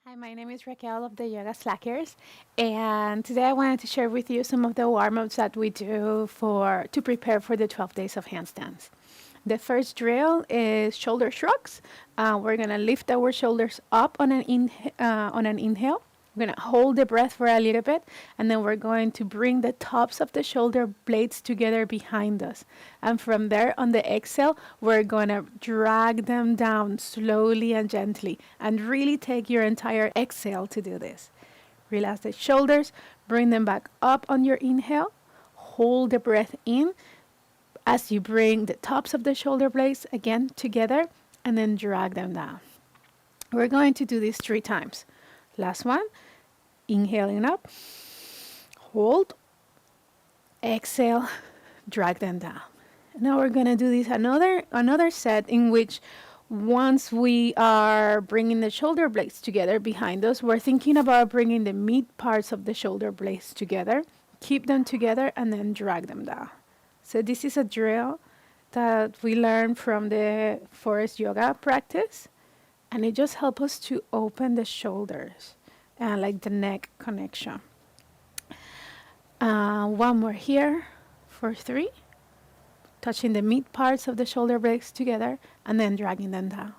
Hi, my name is Raquel of the YogaSlackers, and today I wanted to share with you some of the warm-ups that we do to prepare for the 12 days of handstands. The first drill is shoulder shrugs. We're gonna lift our shoulders up on an inhale. We're gonna hold the breath for a little bit, and then we're going to bring the tops of the shoulder blades together behind us. And from there, on the exhale, we're gonna drag them down slowly and gently, and really take your entire exhale to do this. Relax the shoulders, bring them back up on your inhale, hold the breath in as you bring the tops of the shoulder blades again together, and then drag them down. We're going to do this 3 times. Last one. Inhaling up, hold, exhale, drag them down. Now we're gonna do this another set in which once we are bringing the shoulder blades together behind us, we're thinking about bringing the mid parts of the shoulder blades together, keep them together, and then drag them down. So this is a drill that we learned from the forest yoga practice, and it just helps us to open the shoulders and like the neck connection. One more here for 3, touching the mid parts of the shoulder blades together and then dragging them down.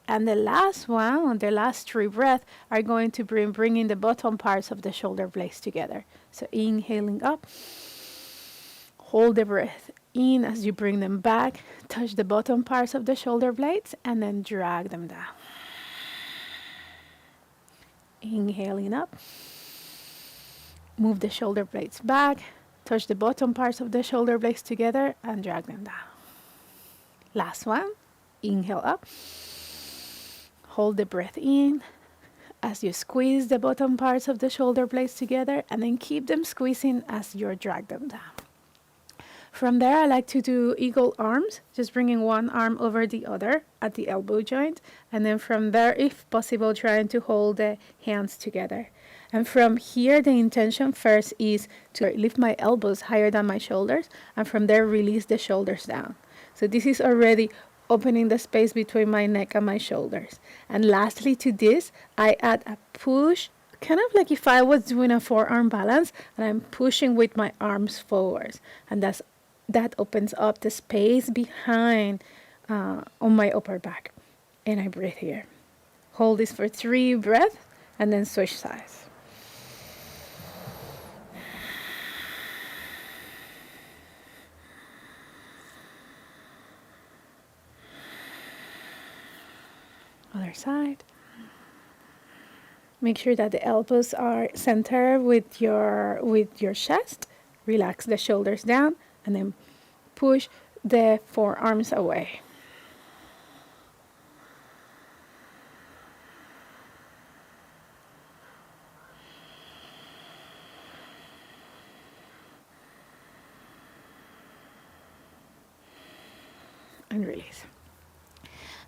And the last one, the last 3 breaths, are going to bringing the bottom parts of the shoulder blades together. So inhaling up, hold the breath in as you bring them back, touch the bottom parts of the shoulder blades, and then drag them down. Inhaling up, move the shoulder blades back, touch the bottom parts of the shoulder blades together, and drag them down. Last one, inhale up, hold the breath in as you squeeze the bottom parts of the shoulder blades together, and then keep them squeezing as you drag them down. From there, I like to do eagle arms, just bringing one arm over the other at the elbow joint. And then from there, if possible, trying to hold the hands together. And from here, the intention first is to lift my elbows higher than my shoulders. And from there, release the shoulders down. So this is already opening the space between my neck and my shoulders. And lastly to this, I add a push, kind of like if I was doing a forearm balance, and I'm pushing with my arms forwards. And that opens up the space behind on my upper back. And I breathe here. Hold this for 3 breaths and then switch sides. Other side. Make sure that the elbows are centered with your chest. Relax the shoulders down and then push the forearms away. And release.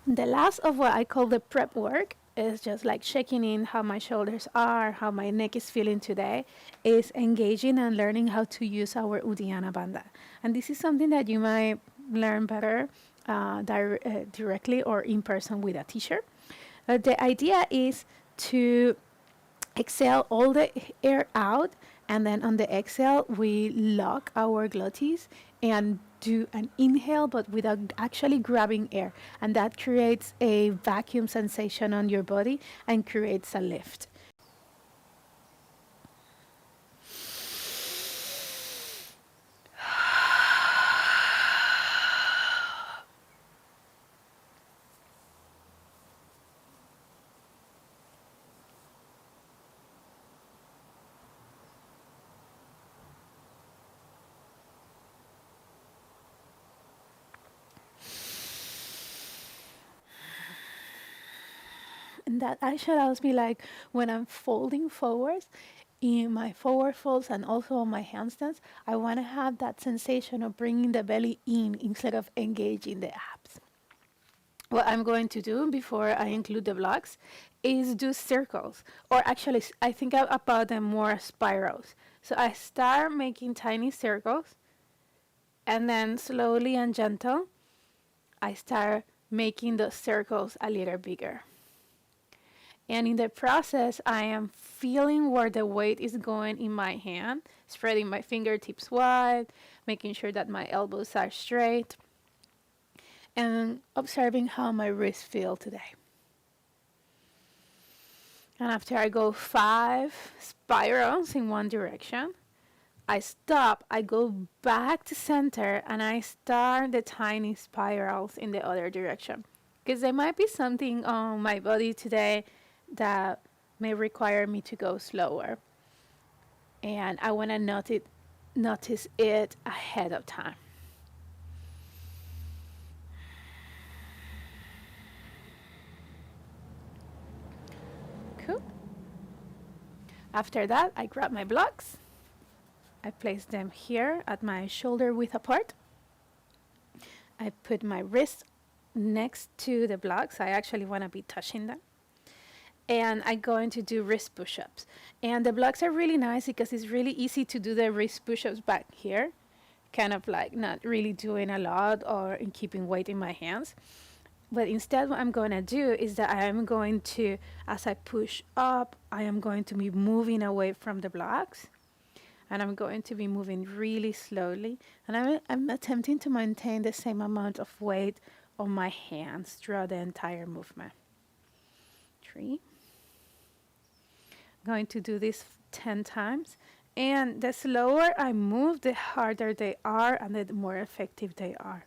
The last of what I call the prep work is just like checking in how my shoulders are, how my neck is feeling today, is engaging and learning how to use our Uddiyana Bandha. And this is something that you might learn better directly or in person with a teacher. The idea is to exhale all the air out, and then on the exhale, we lock our glottis and do an inhale, but without actually grabbing air. And that creates a vacuum sensation on your body and creates a lift. And that actually allows me, like when I'm folding forwards in my forward folds and also on my handstands, I want to have that sensation of bringing the belly in instead of engaging the abs. What I'm going to do before I include the blocks is do circles, or actually I think about them more as spirals. So I start making tiny circles, and then slowly and gentle I start making those circles a little bigger. And in the process, I am feeling where the weight is going in my hand, spreading my fingertips wide, making sure that my elbows are straight, and observing how my wrists feel today. And after I go 5 spirals in one direction, I stop, I go back to center, and I start the tiny spirals in the other direction. Because there might be something on my body today that may require me to go slower. And I want to notice it ahead of time. Cool. After that, I grab my blocks. I place them here at my shoulder width apart. I put my wrist next to the blocks. I actually want to be touching them. And I'm going to do wrist push-ups. And the blocks are really nice because it's really easy to do the wrist push-ups back here. Kind of like not really doing a lot or in keeping weight in my hands. But instead what I'm going to do is that I am going to, as I push up, I am going to be moving away from the blocks. And I'm going to be moving really slowly. And I'm attempting to maintain the same amount of weight on my hands throughout the entire movement. 3. I'm going to do this 10 times. And the slower I move, the harder they are and the more effective they are.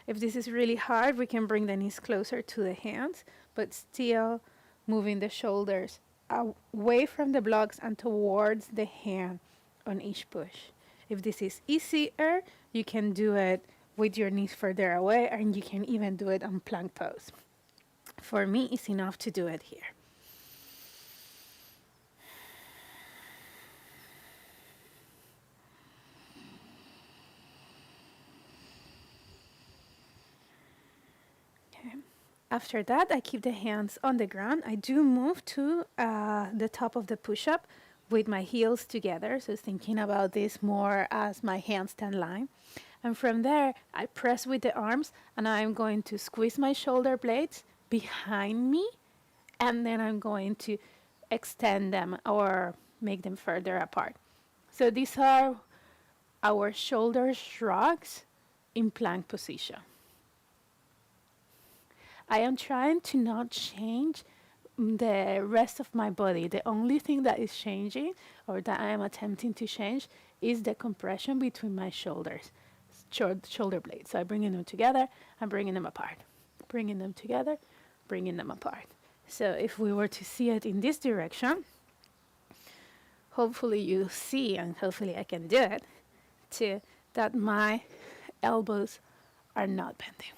If this is really hard, we can bring the knees closer to the hands, but still moving the shoulders away from the blocks and towards the hand on each push. If this is easier, you can do it with your knees further away, and you can even do it on plank pose. For me, it's enough to do it here. After that, I keep the hands on the ground. I do move to the top of the push-up with my heels together. So thinking about this more as my handstand line. And from there, I press with the arms, and I'm going to squeeze my shoulder blades behind me. And then I'm going to extend them or make them further apart. So these are our shoulder shrugs in plank position. I am trying to not change the rest of my body. The only thing that is changing, or that I am attempting to change, is the compression between my shoulders, shoulder blades. So I'm bringing them together, I'm bringing them apart, bringing them together, bringing them apart. So if we were to see it in this direction, hopefully you see, and hopefully I can do it, too, that my elbows are not bending.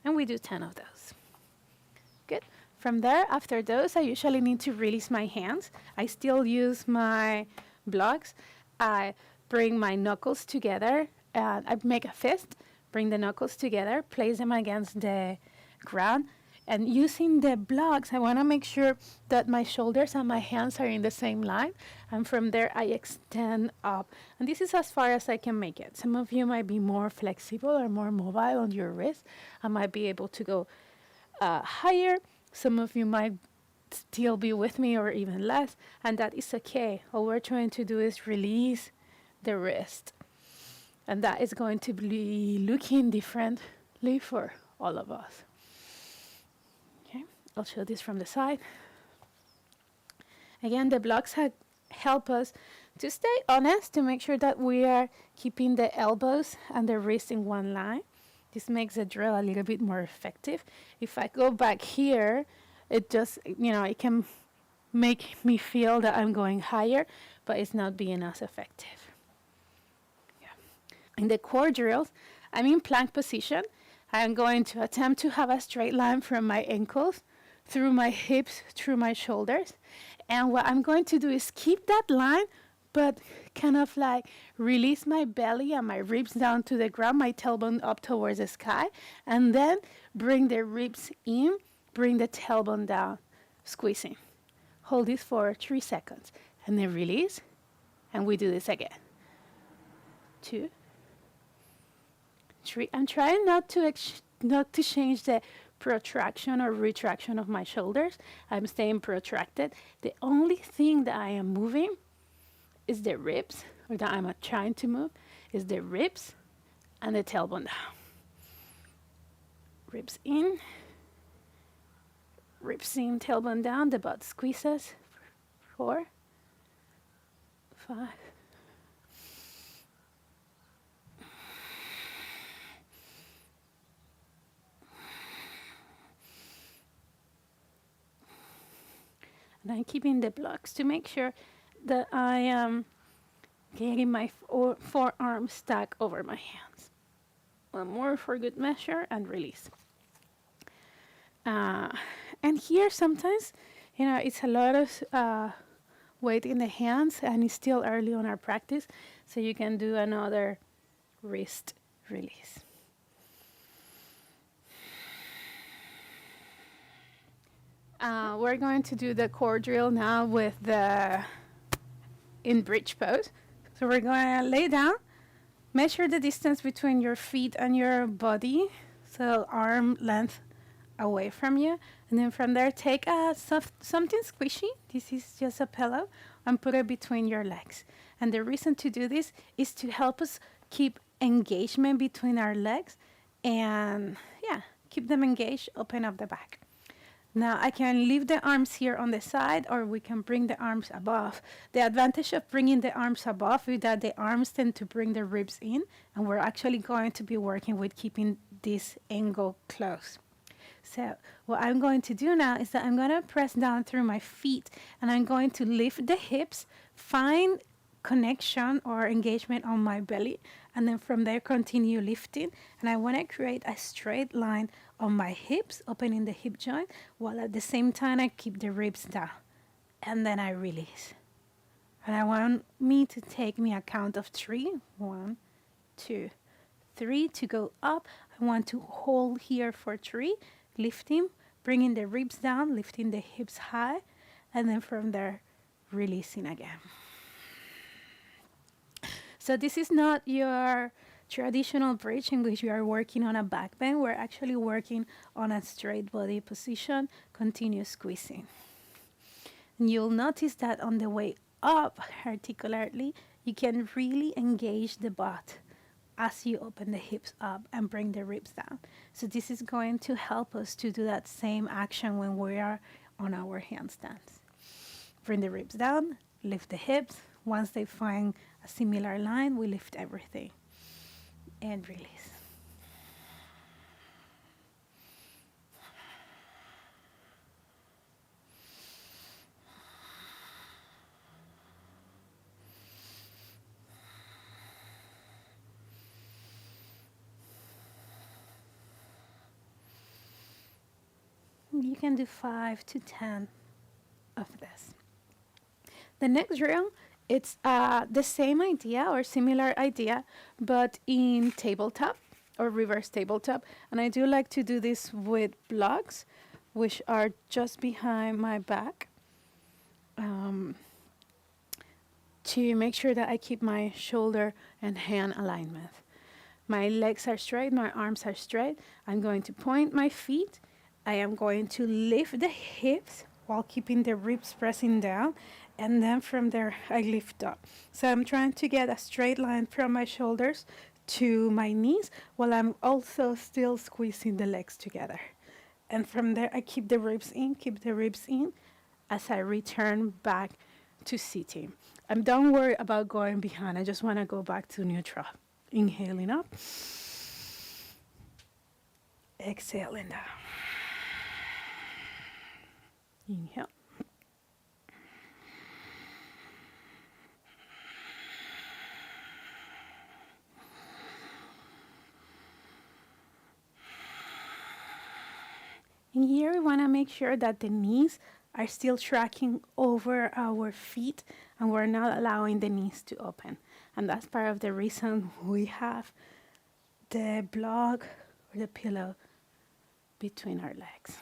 And we do 10 of those. Good. From there, after those, I usually need to release my hands. I still use my blocks. I bring my knuckles together, and I make a fist, bring the knuckles together, place them against the ground. And using the blocks, I want to make sure that my shoulders and my hands are in the same line. And from there, I extend up. And this is as far as I can make it. Some of you might be more flexible or more mobile on your wrist. I might be able to go higher. Some of you might still be with me or even less. And that is okay. All we're trying to do is release the wrist. And that is going to be looking differently for all of us. I'll show this from the side. Again, the blocks help us to stay honest, to make sure that we are keeping the elbows and the wrist in one line. This makes the drill a little bit more effective. If I go back here, it just, it can make me feel that I'm going higher, but it's not being as effective. Yeah. In the core drills, I'm in plank position. I'm going to attempt to have a straight line from my ankles through my hips, through my shoulders. And what I'm going to do is keep that line, but kind of like release my belly and my ribs down to the ground, my tailbone up towards the sky, and then bring the ribs in, bring the tailbone down, squeezing. Hold this for 3 seconds, and then release, and we do this again. 2, tree. I'm trying not to change the protraction or retraction of my shoulders. I'm staying protracted. The only thing that I am moving is the ribs, or that I'm trying to move, is the ribs and the tailbone down. Ribs in, tailbone down, the butt squeezes. 4, 5. And I'm keeping the blocks to make sure that I am getting my forearms stacked over my hands. One more for good measure and release. And here sometimes, it's a lot of weight in the hands, and it's still early on our practice, so you can do another wrist release. We're going to do the core drill now with the in bridge pose. So we're going to lay down, measure the distance between your feet and your body, so arm length away from you, and then from there take something squishy. This is just a pillow, and put it between your legs. And the reason to do this is to help us keep engagement between our legs, and keep them engaged. Open up the back. Now I can leave the arms here on the side, or we can bring the arms above. The advantage of bringing the arms above is that the arms tend to bring the ribs in, and we're actually going to be working with keeping this angle close. So what I'm going to do now is that I'm going to press down through my feet, and I'm going to lift the hips, find connection or engagement on my belly, and then from there continue lifting. And I want to create a straight line on my hips, opening the hip joint, while at the same time I keep the ribs down. And then I release. And I want me to take me a count of 3. 1, 2, 3 to go up. I want to hold here for 3, lifting, bringing the ribs down, lifting the hips high, and then from there releasing again. So this is not your traditional bridge in which you are working on a back bend. We're actually working on a straight body position. Continue squeezing. And you'll notice that on the way up articulately, you can really engage the butt as you open the hips up and bring the ribs down. So this is going to help us to do that same action when we are on our handstands. Bring the ribs down, lift the hips. Once they find a similar line, we lift everything and release. You can do 5 to 10 of this. The next drill, it's the same idea or similar idea, but in tabletop or reverse tabletop. And I do like to do this with blocks, which are just behind my back, to make sure that I keep my shoulder and hand alignment. My legs are straight, my arms are straight. I'm going to point my feet. I am going to lift the hips while keeping the ribs pressing down, and then from there I lift up. So I'm trying to get a straight line from my shoulders to my knees while I'm also still squeezing the legs together. And from there I keep the ribs in as I return back to sitting. Don't worry about going behind. I just want to go back to neutral. Inhaling up, exhaling down. Inhale. And here we want to make sure that the knees are still tracking over our feet, and we're not allowing the knees to open. And that's part of the reason we have the block or the pillow between our legs.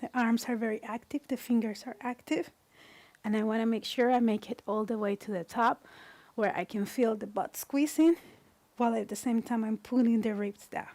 The arms are very active, the fingers are active, and I want to make sure I make it all the way to the top where I can feel the butt squeezing, while at the same time I'm pulling the ribs down.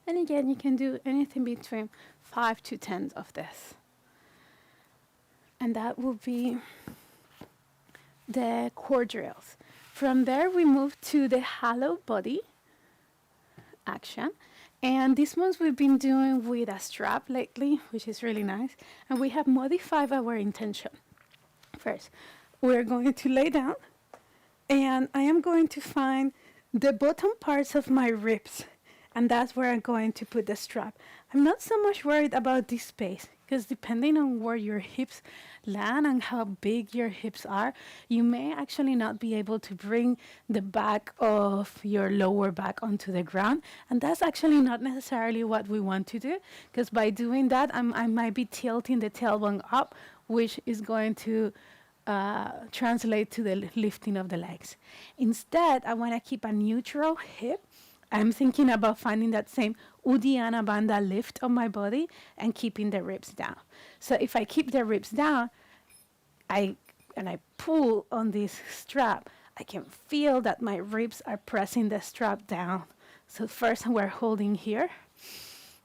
And again, you can do anything between 5 to 10 of this. And that will be the core drills. From there, we move to the hollow body action. And these ones we've been doing with a strap lately, which is really nice. And we have modified our intention. First, we're going to lay down, and I am going to find the bottom parts of my ribs, and that's where I'm going to put the strap. I'm not so much worried about this space, because depending on where your hips land and how big your hips are, you may actually not be able to bring the back of your lower back onto the ground. And that's actually not necessarily what we want to do, because by doing that, I might be tilting the tailbone up, which is going to translate to the lifting of the legs. Instead, I want to keep a neutral hip. I'm thinking about finding that same Uddiyana Bandha lift on my body and keeping the ribs down. So if I keep the ribs down, I pull on this strap, I can feel that my ribs are pressing the strap down. So first we're holding here,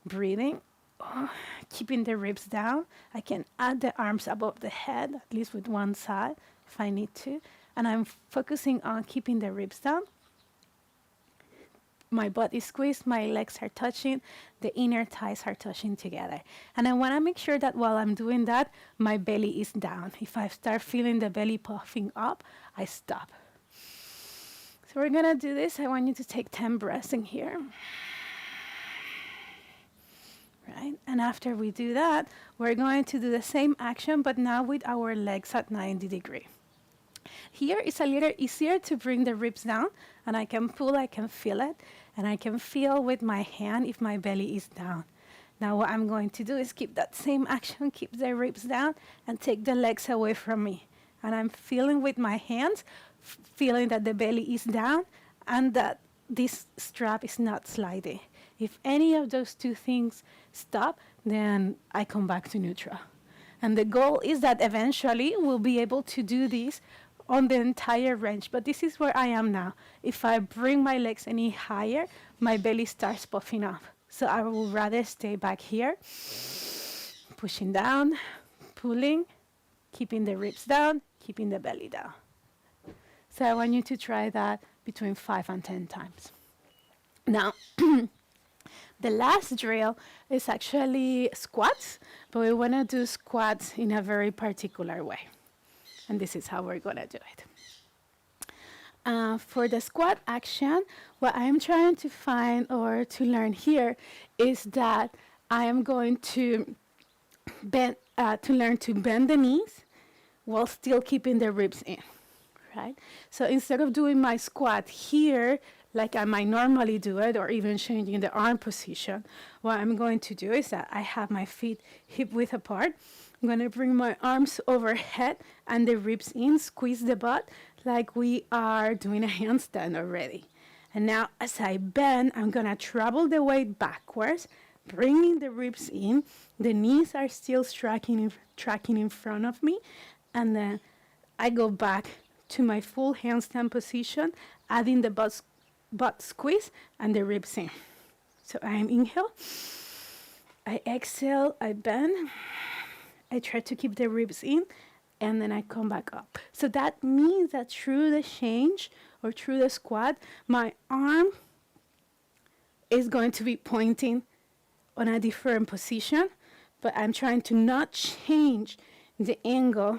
breathing, keeping the ribs down. I can add the arms above the head, at least with one side if I need to. And I'm focusing on keeping the ribs down. My butt is squeezed, my legs are touching, the inner thighs are touching together. And I want to make sure that while I'm doing that, my belly is down. If I start feeling the belly puffing up, I stop. So we're going to do this. I want you to take 10 breaths in here. Right? And after we do that, we're going to do the same action, but now with our legs at 90 degrees. Here it's a little easier to bring the ribs down, and I can pull, I can feel it, and I can feel with my hand if my belly is down. Now what I'm going to do is keep that same action, keep the ribs down, and take the legs away from me. And I'm feeling with my hands, feeling that the belly is down, and that this strap is not sliding. If any of those two things stop, then I come back to neutral. And the goal is that eventually we'll be able to do this on the entire range, but this is where I am now. If I bring my legs any higher, my belly starts puffing up. So I will rather stay back here, pushing down, pulling, keeping the ribs down, keeping the belly down. So I want you to try that between 5 and 10 times. Now, the last drill is actually squats, but we want to do squats in a very particular way. And this is how we're going to do it. For the squat action, what I'm trying to find or to learn here is that I am going to learn to bend the knees while still keeping the ribs in, right? So instead of doing my squat here, like I might normally do it, or even changing the arm position, what I'm going to do is that I have my feet hip width apart. I'm going to bring my arms overhead and the ribs in, squeeze the butt like we are doing a handstand already. And now as I bend, I'm going to travel the weight backwards, bringing the ribs in. The knees are still tracking in front of me. And then I go back to my full handstand position, adding the butt squeeze and the ribs in. So I inhale, I exhale, I bend. I try to keep the ribs in, and then I come back up. So that means that through the change or through the squat, my arm is going to be pointing on a different position, but I'm trying to not change the angle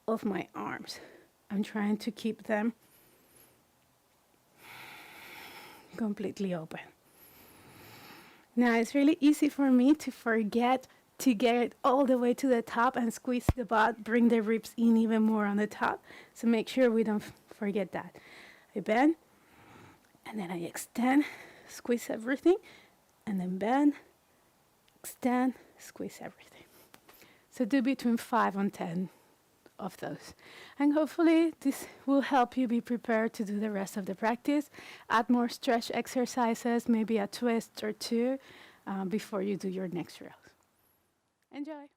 of my arms. I'm trying to keep them completely open. Now, it's really easy for me to forget to get all the way to the top and squeeze the butt, bring the ribs in even more on the top. So make sure we don't forget that. I bend, And then I extend, squeeze everything, and then bend, extend, squeeze everything. So do between 5 and 10 of those. And hopefully this will help you be prepared to do the rest of the practice. Add more stretch exercises, maybe a twist or two before you do your next drills. Enjoy.